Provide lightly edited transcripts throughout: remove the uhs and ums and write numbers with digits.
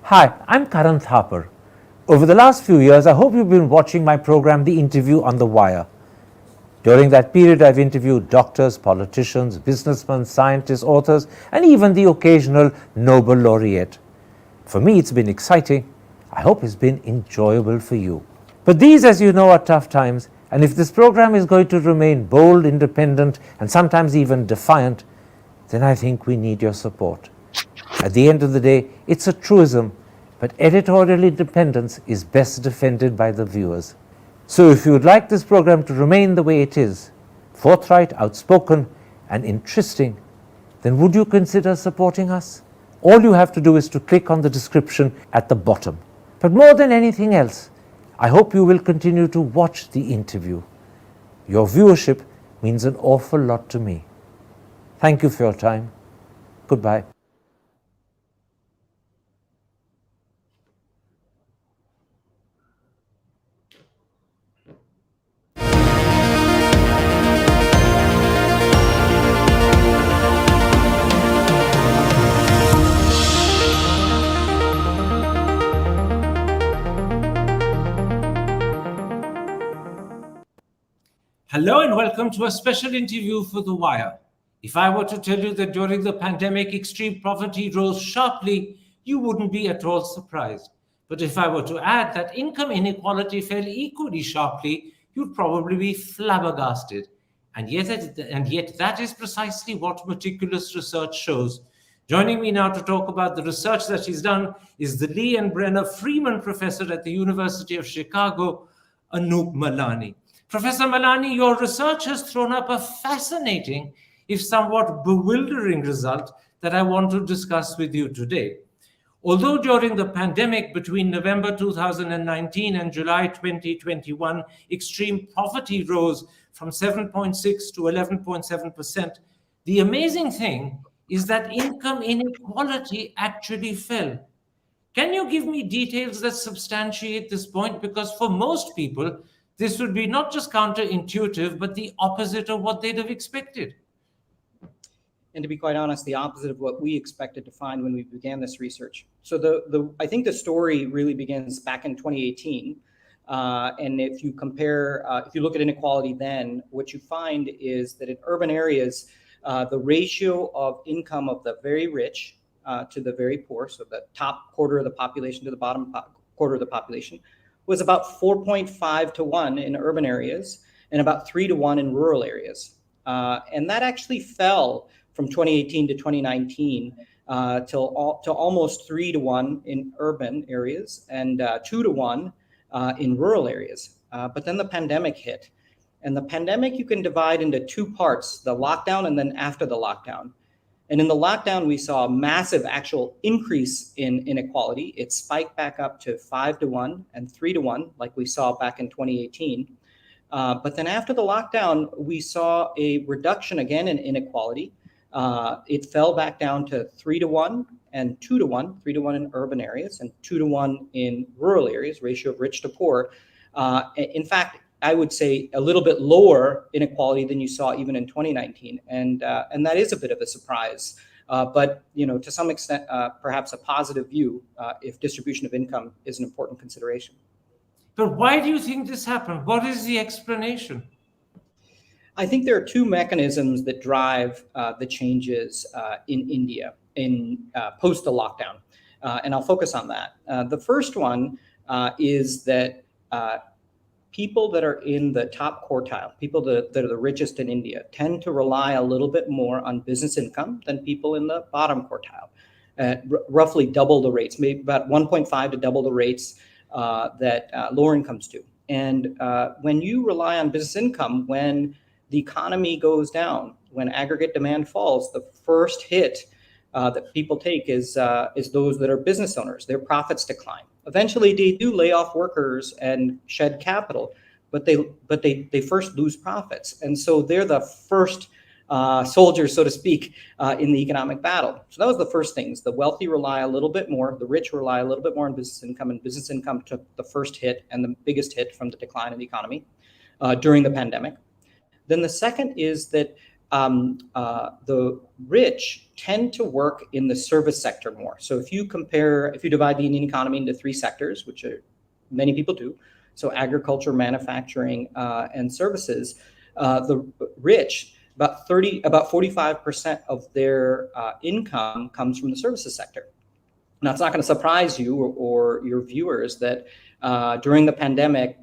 Hi, I'm Karan Thapar. Over the last few years, I hope you've been watching my program, The Interview on the Wire. During that period, I've interviewed doctors, politicians, businessmen, scientists, authors, and even the occasional Nobel laureate. For me, it's been exciting. I hope it's been enjoyable for you. But these, as you know, are tough times, and if this program is going to remain bold, independent, and sometimes even defiant, then I think we need your support. At the end of the day, it's a truism, but editorial independence is best defended by the viewers. So if you would like this program to remain the way it is, forthright, outspoken, and interesting, then would you consider supporting us? All you have to do is to click on the description at the bottom. But more than anything else, I hope you will continue to watch the interview. Your viewership means an awful lot to me. Thank you for your time. Goodbye. Hello and welcome to a special interview for The Wire. If I were to tell you that during the pandemic, extreme poverty rose sharply, you wouldn't be at all surprised. But if I were to add that income inequality fell equally sharply, you'd probably be flabbergasted. And yet that is precisely what meticulous research shows. Joining me now to talk about the research that she's done is the Lee and Brena Freeman Professor at the University of Chicago, Anup Malani. Professor Malani, your research has thrown up a fascinating, if somewhat bewildering result that I want to discuss with you today. Although during the pandemic between November 2019 and July 2021, extreme poverty rose from 7.6 to 11.7%, the amazing thing is that income inequality actually fell. Can you give me details that substantiate this point? Because for most people, this would be not just counterintuitive, but the opposite of what they'd have expected. And to be quite honest, the opposite of what we expected to find when we began this research. So I think the story really begins back in 2018. And if you compare, if you look at inequality then, what you find is that in urban areas, the ratio of income of the very rich to the very poor, so the top quarter of the population to the bottom quarter of the population, was about 4.5 to 1 in urban areas and about 3 to 1 in rural areas. And that actually fell from 2018 to 2019 to almost 3 to 1 in urban areas and 2 to 1 in rural areas. But then the pandemic hit. And the pandemic you can divide into two parts, the lockdown and then after the lockdown. And in the lockdown, we saw a massive actual increase in inequality. It spiked back up to 5 to 1 and 3 to 1, like we saw back in 2018. But then after the lockdown, we saw a reduction again in inequality. It fell back down to 3 to 1 and 2 to 1, 3 to 1 in urban areas and 2 to 1 in rural areas, ratio of rich to poor. In fact, I would say a little bit lower inequality than you saw even in 2019. And that is a bit of a surprise. But, to some extent, perhaps a positive view if distribution of income is an important consideration. But why do you think this happened? What is the explanation? I think there are two mechanisms that drive the changes in India in post the lockdown. And I'll focus on that. The first one is that people that are in the top quartile, people that are the richest in India, tend to rely a little bit more on business income than people in the bottom quartile, roughly double the rates, maybe about 1.5 to double the rates that lower incomes do. And when you rely on business income, when the economy goes down, when aggregate demand falls, the first hit that people take is those that are business owners. Their profits decline. Eventually, they do lay off workers and shed capital, but they first lose profits, and so they're the first soldiers, so to speak, in the economic battle. So that was the first things. The wealthy rely a little bit more, the rich rely a little bit more on business income, and business income took the first hit and the biggest hit from the decline in the economy during the pandemic. Then the second is that the rich tend to work in the service sector more. So if you divide the Indian economy into three sectors, which many people do, so agriculture, manufacturing, and services, the rich, about 45% of their income comes from the services sector. Now, it's not going to surprise you or your viewers that during the pandemic,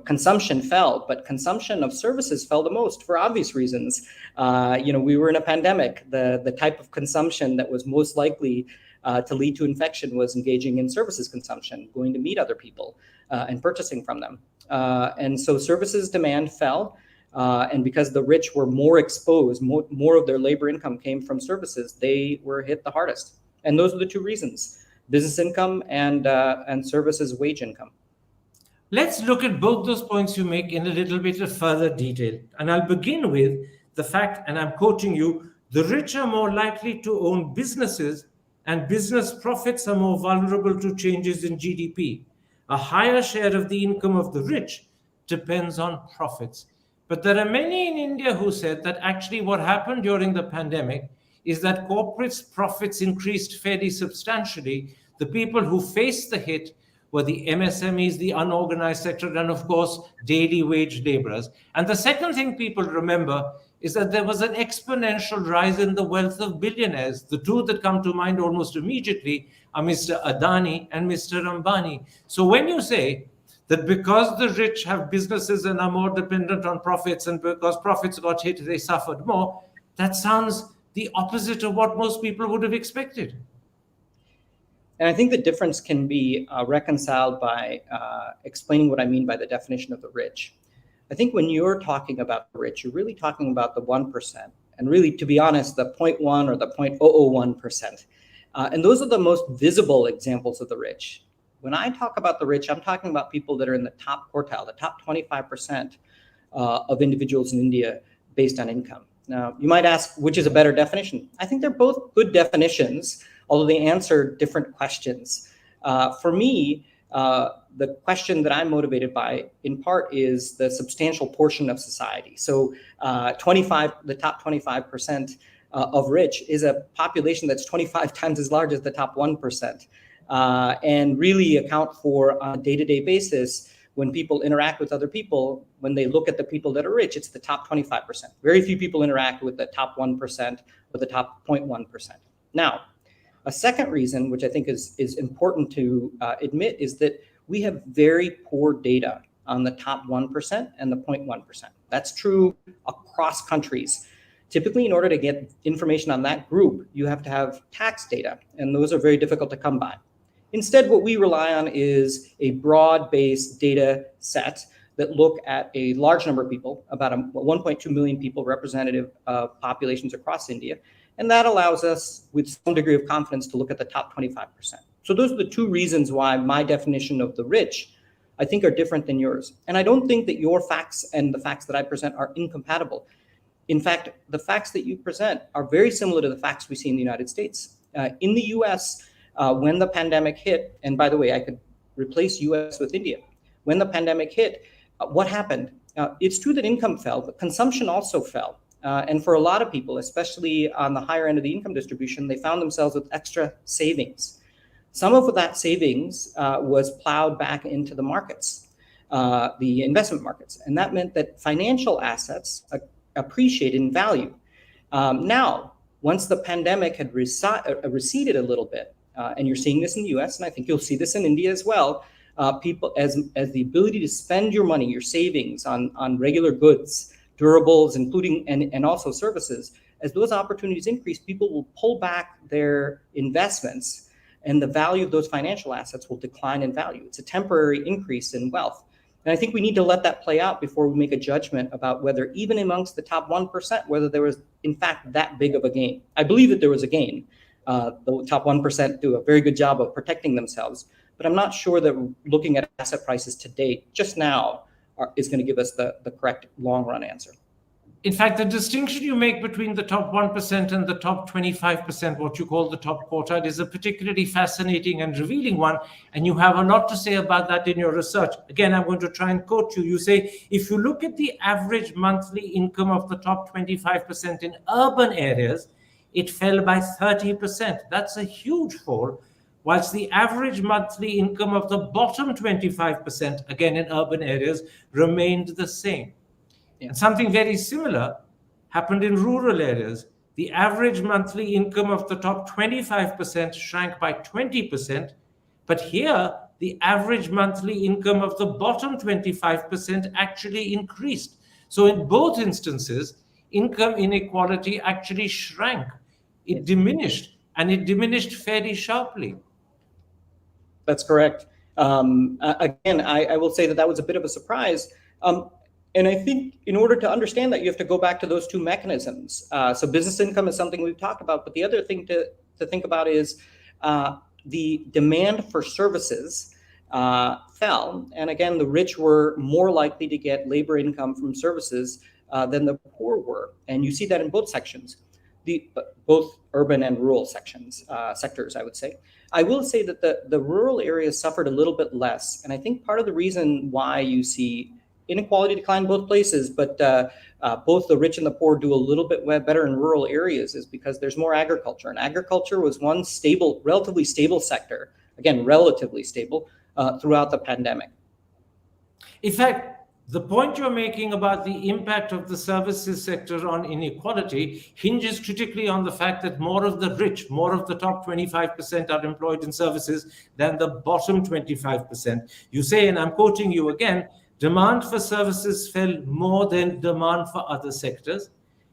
consumption fell, but consumption of services fell the most for obvious reasons. We were in a pandemic. The type of consumption that was most likely to lead to infection was engaging in services consumption, going to meet other people and purchasing from them. And so services demand fell. And because the rich were more exposed, more of their labor income came from services, they were hit the hardest. And those are the two reasons: business income and services wage income. Let's look at both those points you make in a little bit of further detail. And I'll begin with the fact, and I'm quoting you, the rich are more likely to own businesses and business profits are more vulnerable to changes in GDP. A higher share of the income of the rich depends on profits. But there are many in India who said that actually what happened during the pandemic is that corporates' profits increased fairly substantially. The people who faced the hit were the MSMEs, the unorganized sector, and of course, daily wage laborers. And the second thing people remember is that there was an exponential rise in the wealth of billionaires. The two that come to mind almost immediately are Mr. Adani and Mr. Ambani. So when you say that because the rich have businesses and are more dependent on profits, and because profits got hit, they suffered more, that sounds the opposite of what most people would have expected. And I think the difference can be reconciled by explaining what I mean by the definition of the rich. I think when you're talking about the rich, you're really talking about the 1%, and really, to be honest, the 0.1 or the 0.001%. And those are the most visible examples of the rich. When I talk about the rich, I'm talking about people that are in the top quartile, the top 25% of individuals in India based on income. Now, you might ask, which is a better definition? I think they're both good definitions, although they answer different questions. For me, the question that I'm motivated by, in part, is the substantial portion of society. So the top 25% of rich is a population that's 25 times as large as the top 1%, and really account for, on a day-to-day basis, when people interact with other people, when they look at the people that are rich, it's the top 25%. Very few people interact with the top 1% or the top 0.1%. Now, a second reason, which I think is important to admit, is that we have very poor data on the top 1% and the 0.1%. That's true across countries. Typically, in order to get information on that group, you have to have tax data, and those are very difficult to come by. Instead, what we rely on is a broad-based data set that look at a large number of people, about 1.2 million people representative of populations across India. And that allows us, with some degree of confidence, to look at the top 25%. So those are the two reasons why my definition of the rich, I think, are different than yours. And I don't think that your facts and the facts that I present are incompatible. In fact, the facts that you present are very similar to the facts we see in the United States. In the US, when the pandemic hit, and by the way, I could replace US with India. When the pandemic hit, what happened? It's true that income fell, but consumption also fell. And for a lot of people, especially on the higher end of the income distribution, they found themselves with extra savings. Some of that savings was plowed back into the markets, the investment markets. And that meant that financial assets appreciated in value. Now, once the pandemic had receded a little bit, and you're seeing this in the US, and I think you'll see this in India as well, people, as the ability to spend your money, your savings on regular goods, durables, including and also services, as those opportunities increase, people will pull back their investments, and the value of those financial assets will decline in value. It's a temporary increase in wealth. And I think we need to let that play out before we make a judgment about whether, even amongst the top 1%, whether there was, in fact, that big of a gain. I believe that there was a gain. The top 1% do a very good job of protecting themselves, but I'm not sure that looking at asset prices to date, just now, is going to give us the correct long-run answer. In fact, the distinction you make between the top 1% and the top 25%, what you call the top quartile, is a particularly fascinating and revealing one. And you have a lot to say about that in your research. Again, I'm going to try and quote you. You say, if you look at the average monthly income of the top 25% in urban areas, it fell by 30%. That's a huge fall. Whilst the average monthly income of the bottom 25%, again in urban areas, remained the same. And something very similar happened in rural areas. The average monthly income of the top 25% shrank by 20%, but here the average monthly income of the bottom 25% actually increased. So in both instances, income inequality actually shrank. It diminished, and it diminished fairly sharply. That's correct. Again, I will say that was a bit of a surprise. And I think in order to understand that, you have to go back to those two mechanisms. So business income is something we've talked about, but the other thing to think about is the demand for services fell. And again, the rich were more likely to get labor income from services than the poor were. And you see that in both sections, both urban and rural sectors, I would say. I will say that the rural areas suffered a little bit less. And I think part of the reason why you see inequality decline in both places, but both the rich and the poor do a little bit better in rural areas is because there's more agriculture. And agriculture was one stable, relatively stable sector, again, relatively stable throughout the pandemic. In fact, the point you're making about the impact of the services sector on inequality hinges critically on the fact that more of the rich, more of the top 25% are employed in services than the bottom 25%. You say, and I'm quoting you again, demand for services fell more than demand for other sectors.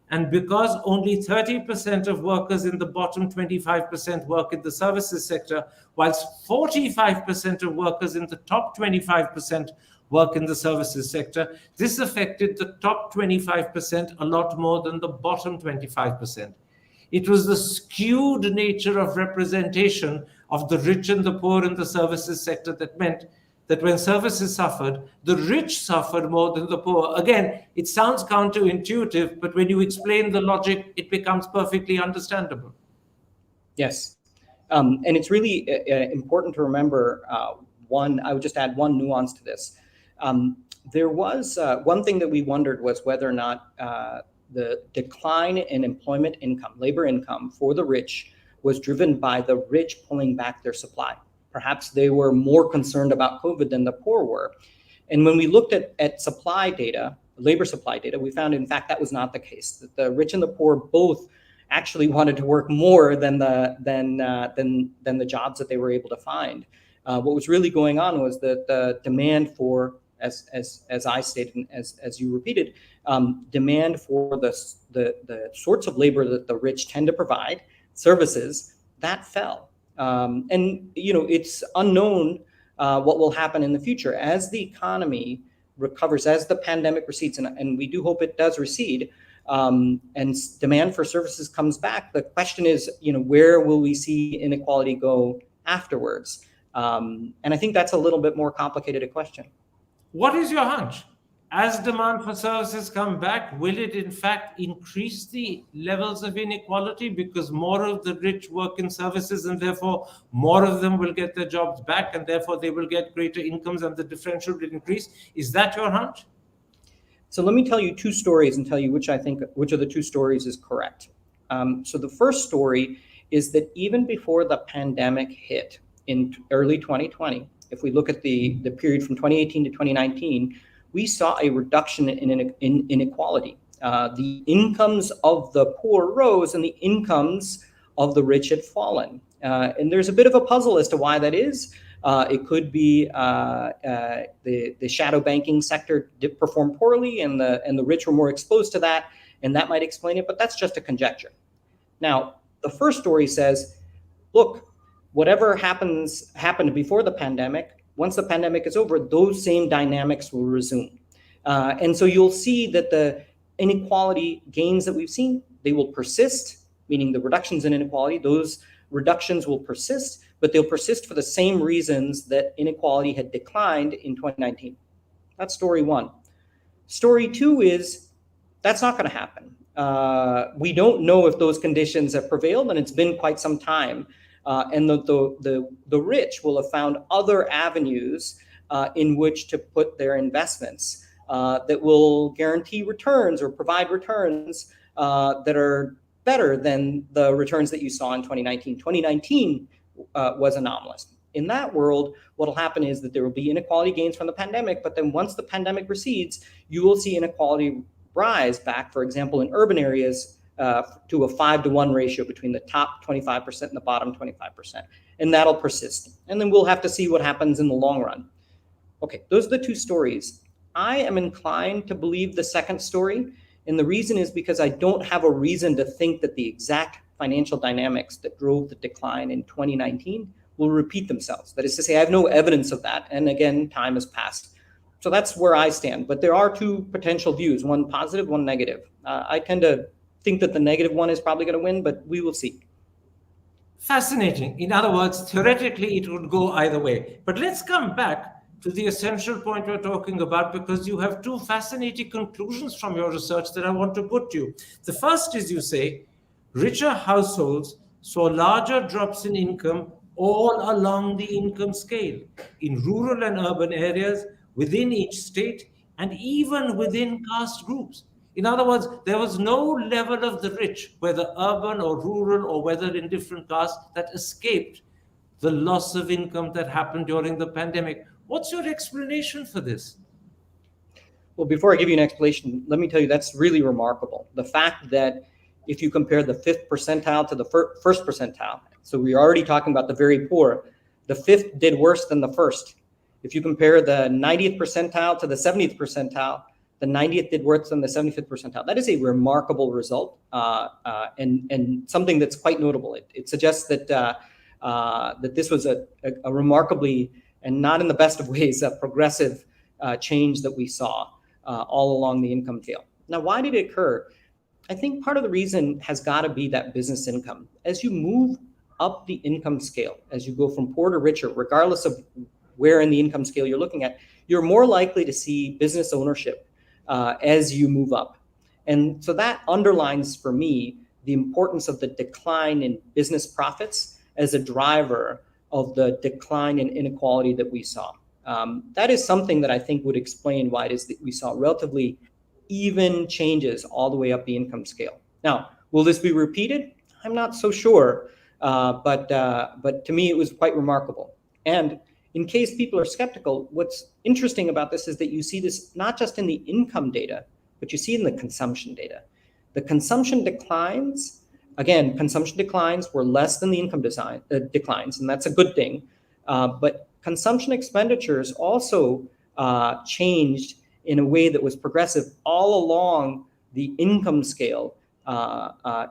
And because only 30% of workers in the bottom 25% work in the services sector, whilst 45% of workers in the top 25% work in the services sector, this affected the top 25% a lot more than the bottom 25%. It was the skewed nature of representation of the rich and the poor in the services sector that meant that when services suffered, the rich suffered more than the poor. Again, it sounds counterintuitive, but when you explain the logic, it becomes perfectly understandable. Yes. And it's really important to remember I would just add one nuance to this. There was one thing that we wondered was whether or not the decline in employment income, labor income for the rich was driven by the rich pulling back their supply. Perhaps they were more concerned about COVID than the poor were. And when we looked at supply data, labor supply data, we found, in fact, that was not the case. That the rich and the poor both actually wanted to work more than the jobs that they were able to find. What was really going on was that the demand for, as I stated, and as you repeated, demand for the sorts of labor that the rich tend to provide, services, that fell. And it's unknown what will happen in the future as the economy recovers, as the pandemic recedes, and we do hope it does recede, and demand for services comes back. The question is, where will we see inequality go afterwards? And I think that's a little bit more complicated a question. What is your hunch? As demand for services come back, will it in fact increase the levels of inequality because more of the rich work in services and therefore more of them will get their jobs back and therefore they will get greater incomes and the differential will increase? Is that your hunch? So let me tell you two stories and tell you which of the two stories is correct. So the first story is that even before the pandemic hit in early 2020, if we look at the period from 2018 to 2019, we saw a reduction in inequality. The incomes of the poor rose and the incomes of the rich had fallen. And there's a bit of a puzzle as to why that is. It could be the shadow banking sector did perform poorly and the rich were more exposed to that, and that might explain it, but that's just a conjecture. Now, the first story says, look, whatever happened before the pandemic, once the pandemic is over, those same dynamics will resume. And so you'll see that the inequality gains that we've seen, they will persist, meaning the reductions in inequality, those reductions will persist, but they'll persist for the same reasons that inequality had declined in 2019. That's story one. Story two is That's not going to happen. We don't know if those conditions have prevailed, and it's been quite some time. And the rich will have found other avenues in which to put their investments that will guarantee returns or provide returns that are better than the returns that you saw in 2019. 2019 was anomalous. In that world, what will happen is that there will be inequality gains from the pandemic, but then once the pandemic recedes, you will see inequality rise back, for example, in urban areas to a 5-to-1 ratio between the top 25% and the bottom 25%. And that'll persist. And then we'll have to see what happens in the long run. Okay, those are the two stories. I am inclined to believe the second story. And the reason is because I don't have a reason to think that the exact financial dynamics that drove the decline in 2019 will repeat themselves. That is to say, I have no evidence of that. And again, time has passed. So that's where I stand. But there are two potential views, one positive, one negative. I tend to think that the negative one is probably going to win, but we will see. Fascinating. In other words, theoretically, it would go either way. But let's come back to the essential point we're talking about, because you have two fascinating conclusions from your research that I want to put to you. The first is, you say, richer households saw larger drops in income all along the income scale, in rural and urban areas, within each state, and even within caste groups. In other words, there was no level of the rich, whether urban or rural or whether in different castes, that escaped the loss of income that happened during the pandemic. What's your explanation for this? Well, before I give you an explanation, let me tell you that's really remarkable. The fact that if you compare the 5th percentile to the first percentile, so we're already talking about the very poor, the 5th did worse than the 1st. If you compare the 90th percentile to the 70th percentile, the 90th did worse than the 75th percentile. That is a remarkable result and something that's quite notable. It suggests that that this was a remarkably, and not in the best of ways, a progressive change that we saw all along the income scale. Now, why did it occur? I think part of the reason has got to be that business income. As you move up the income scale, as you go from poor to richer, regardless of where in the income scale you're looking at, you're more likely to see business ownership as you move up. And so that underlines for me the importance of the decline in business profits as a driver of the decline in inequality that we saw. That is something that I think would explain why it is that we saw relatively even changes all the way up the income scale. Now, will this be repeated? I'm not so sure, but to me it was quite remarkable. And in case people are skeptical, what's interesting about this is that you see this not just in the income data, but you see it in the consumption data. The consumption declines, again, consumption declines were less than the income declines, and that's a good thing. But consumption expenditures also changed in a way that was progressive all along the income scale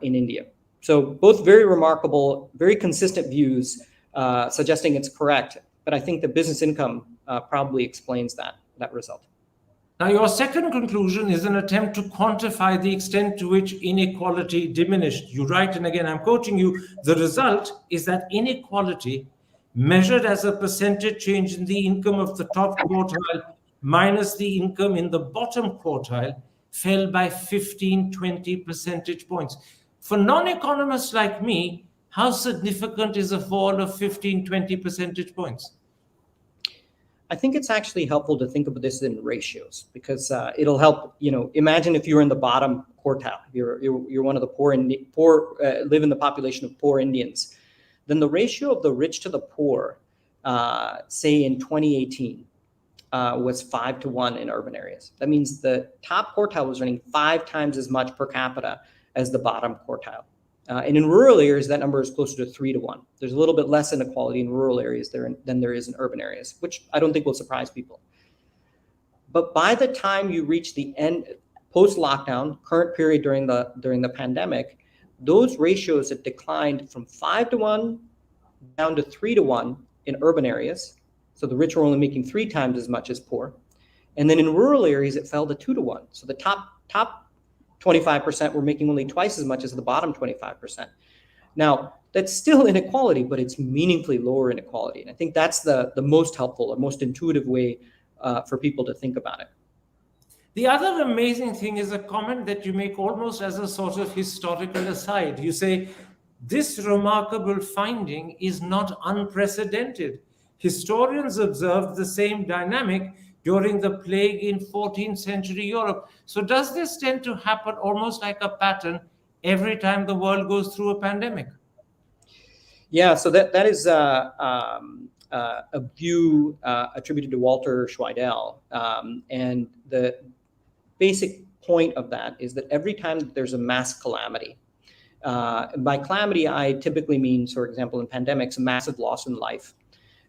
in India. So both very remarkable, very consistent views suggesting it's correct. But I think the business income probably explains that result. Now, your second conclusion is an attempt to quantify the extent to which inequality diminished. You write, and again, I'm quoting you, the result is that inequality measured as a percentage change in the income of the top quartile minus the income in the bottom quartile fell by 15-20 percentage points. For non-economists like me, how significant is a fall of 15-20 percentage points? I think it's actually helpful to think about this in ratios because it'll help. Imagine if you're in the bottom quartile, you're one of the poor, live in the population of poor Indians. Then the ratio of the rich to the poor, say in 2018, was 5-to-1 in urban areas. That means the top quartile was earning 5 times as much per capita as the bottom quartile. And in rural areas, that number is closer to 3-to-1. There's a little bit less inequality in rural areas than there is in urban areas, which I don't think will surprise people. But by the time you reach the end, post-lockdown, current period during the pandemic, those ratios have declined from 5-to-1 down to 3-to-1 in urban areas. So the rich are only making 3 times as much as poor. And then in rural areas, it fell to 2-to-1. So the top 25% were making only twice as much as the bottom 25%. Now, that's still inequality, but it's meaningfully lower inequality. And I think that's the most helpful or most intuitive way for people to think about it. The other amazing thing is a comment that you make almost as a sort of historical aside. You say, this remarkable finding is not unprecedented. Historians observed the same dynamic during the plague in 14th century Europe. So does this tend to happen almost like a pattern every time the world goes through a pandemic? Yeah, so that is a view attributed to Walter Schweidel, and the basic point of that is that every time that there's a mass calamity, by calamity I typically mean, for example, in pandemics, a massive loss in life.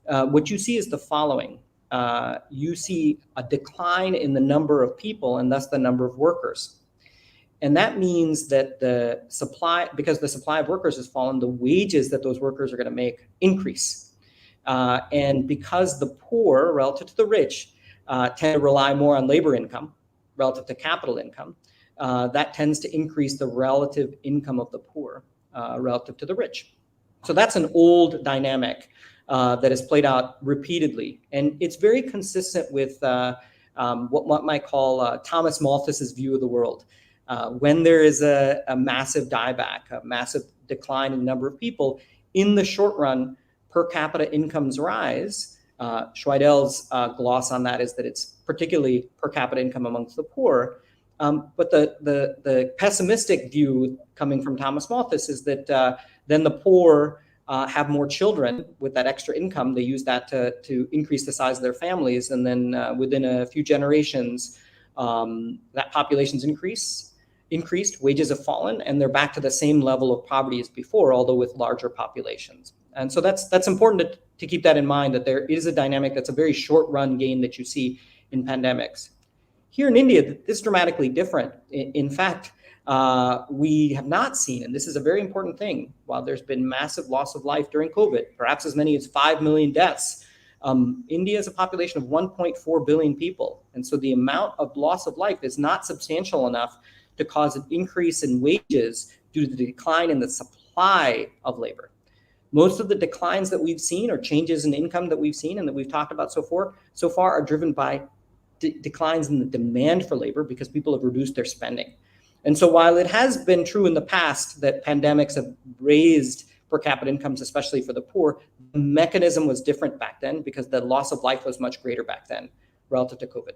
What you see is the following. You see a decline in the number of people and thus the number of workers. And that means that the supply, because the supply of workers has fallen, the wages that those workers are going to make increase. And because the poor, relative to the rich, tend to rely more on labor income relative to capital income, that tends to increase the relative income of the poor relative to the rich. So that's an old dynamic that has played out repeatedly. And it's very consistent with what one might call Thomas Malthus's view of the world. When there is a massive dieback, a massive decline in the number of people, in the short run, per capita incomes rise. Schweidel's gloss on that is that it's particularly per capita income amongst the poor. But the pessimistic view coming from Thomas Malthus is that then the poor have more children with that extra income. They use that to increase the size of their families. And then within a few generations, that population's increased, wages have fallen, and they're back to the same level of poverty as before, although with larger populations. And so that's important to keep that in mind, that there is a dynamic that's a very short run gain that you see in pandemics. Here in India, this is dramatically different. In fact, we have not seen, and this is a very important thing, while there's been massive loss of life during COVID, perhaps as many as 5 million deaths, India is a population of 1.4 billion people. And so the amount of loss of life is not substantial enough to cause an increase in wages due to the decline in the supply of labor. Most of the declines that we've seen, or changes in income that we've seen and that we've talked about so far are driven by declines in the demand for labor because people have reduced their spending. And so while it has been true in the past that pandemics have raised per capita incomes, especially for the poor, the mechanism was different back then because the loss of life was much greater back then relative to COVID.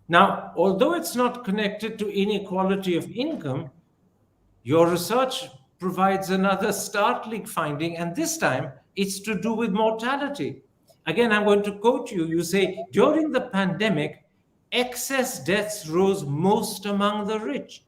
Now, although it's not connected to inequality of income, your research provides another startling finding, and this time it's to do with mortality. Again, I'm going to quote you. You say, during the pandemic, excess deaths rose most among the rich.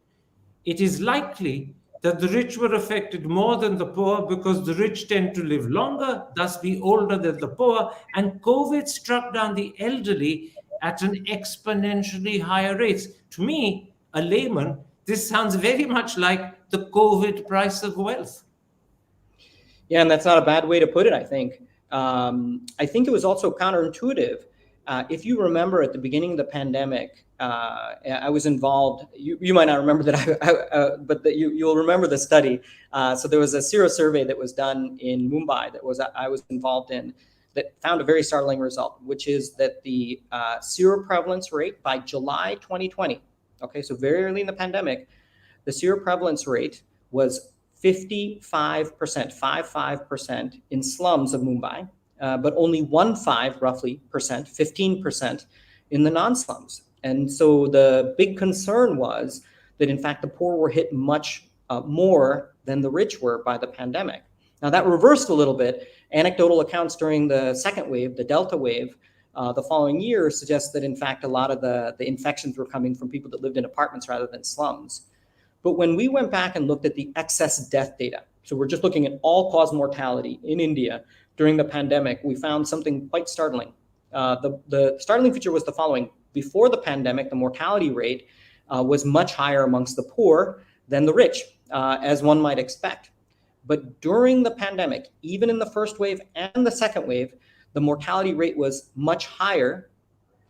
It is likely that the rich were affected more than the poor because the rich tend to live longer, thus be older than the poor, and COVID struck down the elderly at an exponentially higher rates. To me, a layman, this sounds very much like the COVID price of wealth. Yeah, and that's not a bad way to put it, I think. I think it was also counterintuitive. If you remember at the beginning of the pandemic, I was involved, you might not remember that, but you'll remember the study. So there was a serosurvey that was done in Mumbai I was involved in that found a very startling result, which is that the seroprevalence rate by July 2020, okay, so very early in the pandemic, the seroprevalence rate was 55% in slums of Mumbai, but only 15% in the non-slums. And so the big concern was that, in fact, the poor were hit much more than the rich were by the pandemic. Now, that reversed a little bit. Anecdotal accounts during the second wave, the Delta wave, the following year suggests that, in fact, a lot of the infections were coming from people that lived in apartments rather than slums. But when we went back and looked at the excess death data, so we're just looking at all-cause mortality in India during the pandemic, we found something quite startling. The startling feature was the following. Before the pandemic, the mortality rate was much higher amongst the poor than the rich, as one might expect. But during the pandemic, even in the first wave and the second wave, the mortality rate was much higher.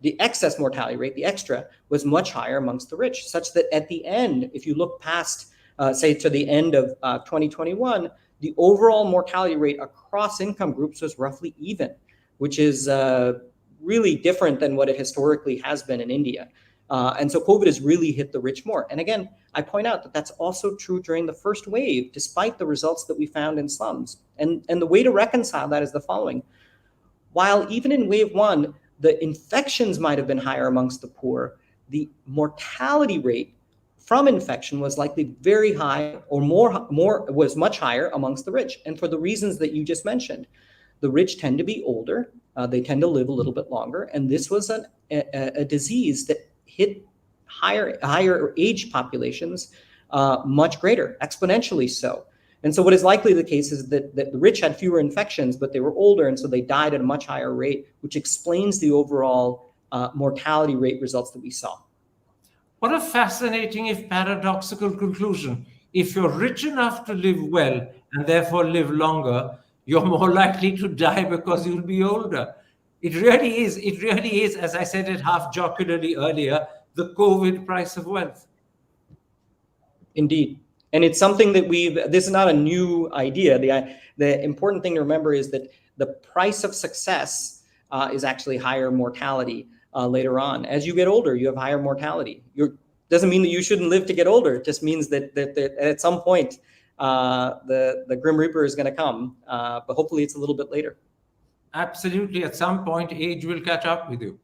The excess mortality rate, the extra, was much higher amongst the rich, such that at the end, if you look past, say, to the end of 2021, the overall mortality rate across income groups was roughly even, which is really different than what it historically has been in India. And so COVID has really hit the rich more. And again, I point out that that's also true during the first wave, despite the results that we found in slums. And the way to reconcile that is the following. While even in wave one, the infections might have been higher amongst the poor, the mortality rate from infection was likely very high, or was much higher amongst the rich. And for the reasons that you just mentioned, the rich tend to be older, they tend to live a little bit longer, and this was a disease that hit higher age populations much greater, exponentially so. And so what is likely the case is that the rich had fewer infections, but they were older, and so they died at a much higher rate, which explains the overall mortality rate results that we saw. What a fascinating, if paradoxical, conclusion. If you're rich enough to live well and therefore live longer, you're more likely to die because you'll be older. It really is, as I said it half jocularly earlier, the COVID price of wealth. Indeed. And it's something that this is not a new idea. The important thing to remember is that the price of success is actually higher mortality later on. As you get older, you have higher mortality. Doesn't mean that you shouldn't live to get older. It just means that at some point, the Grim Reaper is going to come, but hopefully it's a little bit later. Absolutely. At some point, age will catch up with you.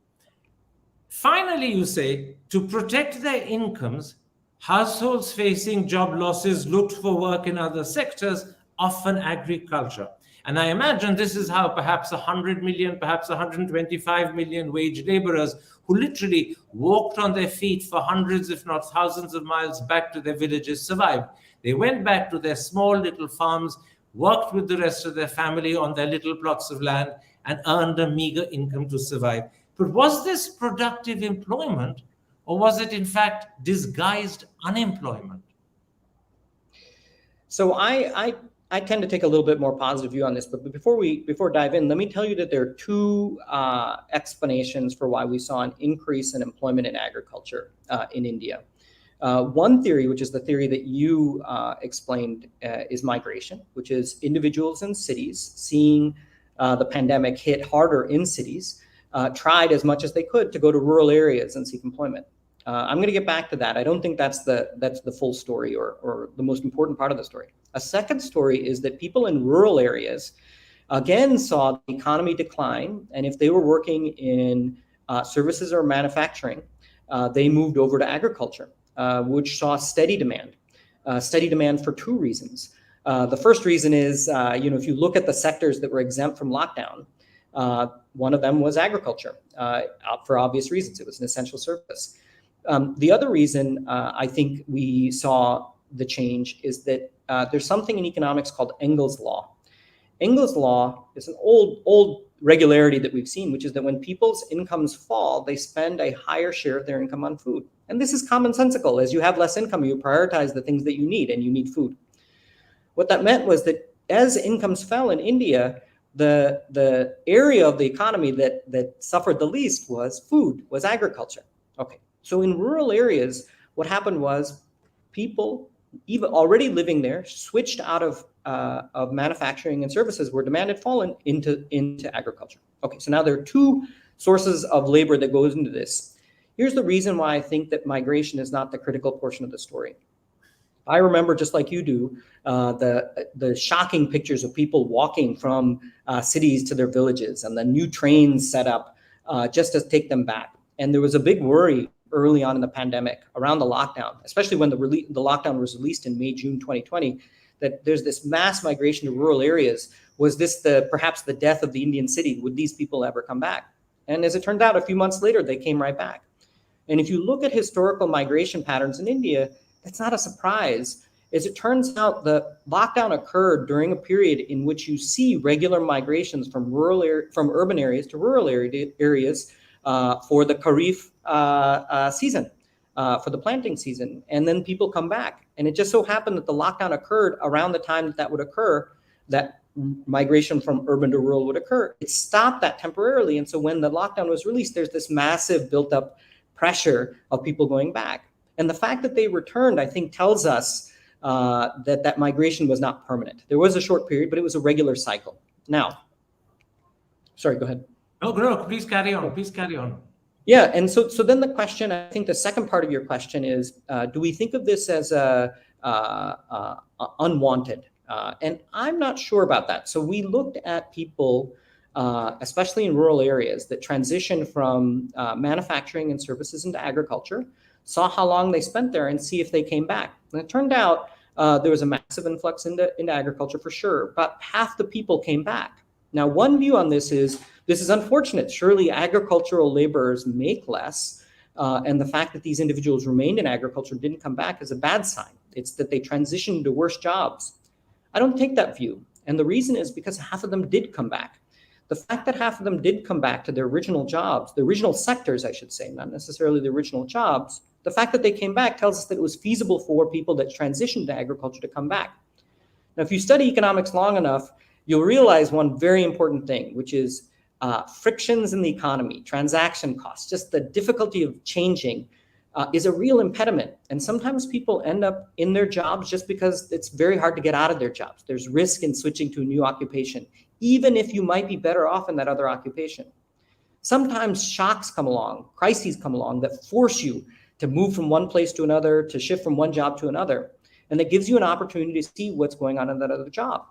Finally, you say, to protect their incomes, households facing job losses looked for work in other sectors, often agriculture. And I imagine this is how perhaps 100 million, perhaps 125 million wage laborers who literally walked on their feet for hundreds, if not thousands of miles back to their villages survived. They went back to their small little farms, worked with the rest of their family on their little plots of land, and earned a meager income to survive. But was this productive employment, or was it in fact disguised unemployment? So I tend to take a little bit more positive view on this, but before dive in, let me tell you that there are two explanations for why we saw an increase in employment in agriculture in India. One theory, which is the theory that you explained, is migration, which is individuals in cities seeing the pandemic hit harder in cities, tried as much as they could to go to rural areas and seek employment. I'm going to get back to that. I don't think that's the full story or the most important part of the story. A second story is that people in rural areas, again, saw the economy decline. And if they were working in services or manufacturing, they moved over to agriculture, which saw steady demand for two reasons. The first reason is, if you look at the sectors that were exempt from lockdown, one of them was agriculture, for obvious reasons. It was an essential service. The other reason I think we saw the change is that there's something in economics called Engels' law. Engels' law is an old regularity that we've seen, which is that when people's incomes fall, they spend a higher share of their income on food. And this is commonsensical. As you have less income, you prioritize the things that you need, and you need food. What that meant was that as incomes fell in India, the area of the economy that suffered the least was food, was agriculture. Okay. So in rural areas, what happened was people, even already living there, switched out of manufacturing and services where demand had fallen into agriculture. Okay, so now there are two sources of labor that goes into this. Here's the reason why I think that migration is not the critical portion of the story. I remember, just like you do, the shocking pictures of people walking from cities to their villages and the new trains set up just to take them back. And there was a big worry early on in the pandemic around the lockdown, especially when the lockdown was released in May, June 2020, that there's this mass migration to rural areas. Was this perhaps the death of the Indian city? Would these people ever come back? And as it turned out, a few months later, they came right back. And if you look at historical migration patterns in India, that's not a surprise. As it turns out, the lockdown occurred during a period in which you see regular migrations from urban areas to rural areas for the Kharif season, for the planting season, and then people come back. And it just so happened that the lockdown occurred around the time that would occur, that migration from urban to rural would occur. It stopped that temporarily. And so when the lockdown was released, there's this massive built up pressure of people going back. And the fact that they returned, I think, tells us that migration was not permanent. There was a short period, but it was a regular cycle. Now, sorry, go ahead. No, please carry on. Please carry on. Yeah, and so then the question, I think the second part of your question is, do we think of this as unwanted? And I'm not sure about that. So we looked at people, especially in rural areas, that transitioned from manufacturing and services into agriculture, saw how long they spent there and see if they came back. And it turned out there was a massive influx into agriculture for sure. About half the people came back. Now, one view on this is unfortunate. Surely agricultural laborers make less, and the fact that these individuals remained in agriculture, didn't come back, is a bad sign. It's that they transitioned to worse jobs. I don't take that view. And the reason is because half of them did come back. The fact that half of them did come back to their original jobs, the original sectors, I should say, not necessarily the original jobs, the fact that they came back tells us that it was feasible for people that transitioned to agriculture to come back. Now, if you study economics long enough, you'll realize one very important thing, which is frictions in the economy, transaction costs, just the difficulty of changing is a real impediment. And sometimes people end up in their jobs just because it's very hard to get out of their jobs. There's risk in switching to a new occupation, even if you might be better off in that other occupation. Sometimes shocks come along, crises come along that force you to move from one place to another, to shift from one job to another. And that gives you an opportunity to see what's going on in that other job.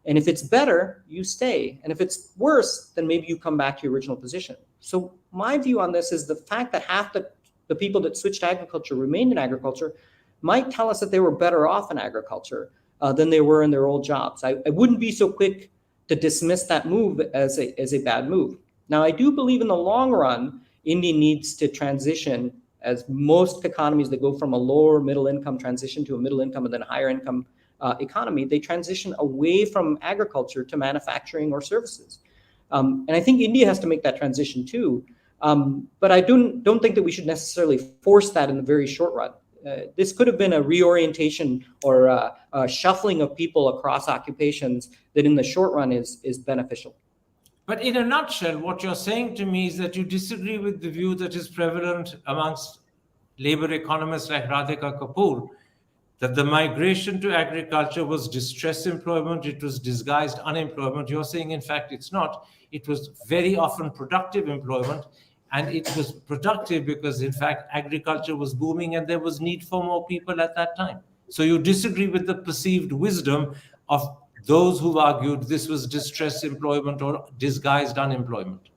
And if it's better, you stay. And if it's worse, then maybe you come back to your original position. So my view on this is the fact that half the people that switched to agriculture remained in agriculture might tell us that they were better off in agriculture than they were in their old jobs. I wouldn't be so quick to dismiss that move as a bad move. Now, I do believe in the long run, India needs to transition, as most economies that go from a lower middle income transition to a middle income and then higher income economy, they transition away from agriculture to manufacturing or services. And I think India has to make that transition too. But I don't think that we should necessarily force that in the very short run. This could have been a reorientation or a shuffling of people across occupations that in the short run is beneficial. But in a nutshell, what you're saying to me is that you disagree with the view that is prevalent amongst labor economists like Radhika Kapoor, that the migration to agriculture was distress employment, it was disguised unemployment. You're saying, in fact, it's not. It was very often productive employment, and it was productive because, in fact, agriculture was booming and there was need for more people at that time. So you disagree with the perceived wisdom of those who've argued this was distress employment or disguised unemployment.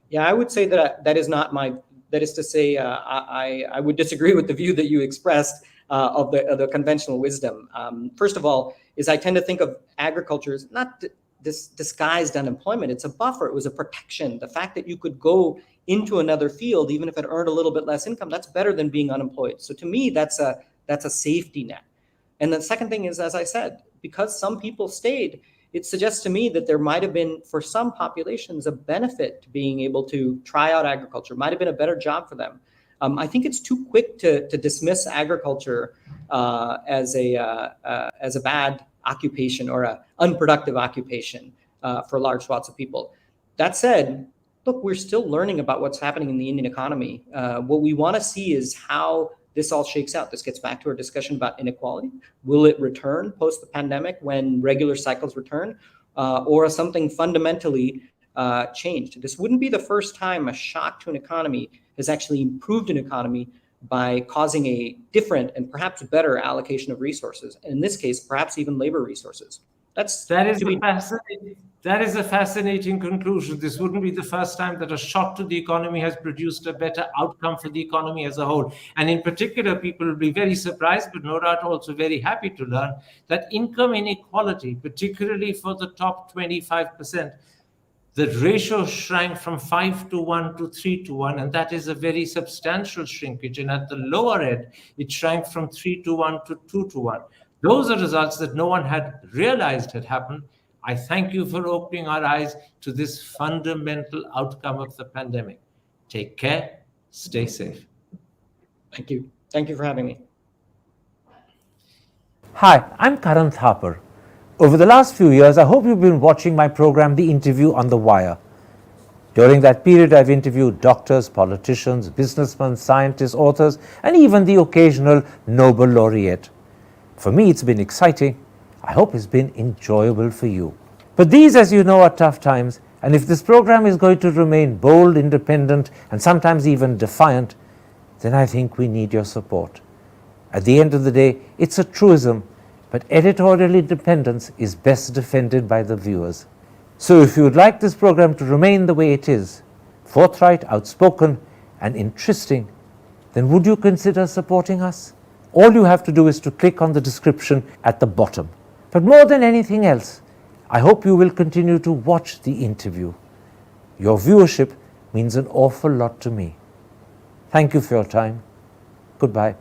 Yeah, I would say that is not my, that is to say, I would disagree with the view that you expressed of the conventional wisdom. First of all, is I tend to think of agriculture as not this disguised unemployment. It's a buffer. It was a protection. The fact that you could go into another field, even if it earned a little bit less income, that's better than being unemployed. So to me, that's a safety net. And the second thing is, as I said, because some people stayed, it suggests to me that there might have been, for some populations, a benefit to being able to try out agriculture, might have been a better job for them. I think it's too quick to dismiss agriculture as a bad occupation or an unproductive occupation for large swaths of people. That said, look, we're still learning about what's happening in the Indian economy. What we want to see is how this all shakes out. This gets back to our discussion about inequality. Will it return post the pandemic when regular cycles return, or something fundamentally changed? This wouldn't be the first time a shock to an economy has actually improved an economy by causing a different and perhaps better allocation of resources. And in this case, perhaps even labor resources. That is a fascinating conclusion. This wouldn't be the first time that a shock to the economy has produced a better outcome for the economy as a whole. And in particular, people will be very surprised, but no doubt also very happy to learn that income inequality, particularly for the top 25%, the ratio shrank from 5-1 to 3-1, and that is a very substantial shrinkage. And at the lower end, it shrank from 3-1 to 2-1. Those are results that no one had realized had happened. I thank you for opening our eyes to this fundamental outcome of the pandemic. Take care, stay safe. Thank you. Thank you for having me. Hi, I'm Karan Thapar. Over the last few years, I hope you've been watching my program, The Interview on the Wire. During that period, I've interviewed doctors, politicians, businessmen, scientists, authors, and even the occasional Nobel laureate. For me, it's been exciting. I hope it's been enjoyable for you. But these, as you know, are tough times, And if this program is going to remain bold, independent, and sometimes even defiant, then I think we need your support. At the end of the day, it's a truism, but editorial independence is best defended by the viewers. So if you would like this program to remain the way it is, forthright, outspoken, and interesting, then would you consider supporting us? All you have to do is to click on the description at the bottom. But more than anything else, I hope you will continue to watch the interview. Your viewership means an awful lot to me. Thank you for your time. Goodbye.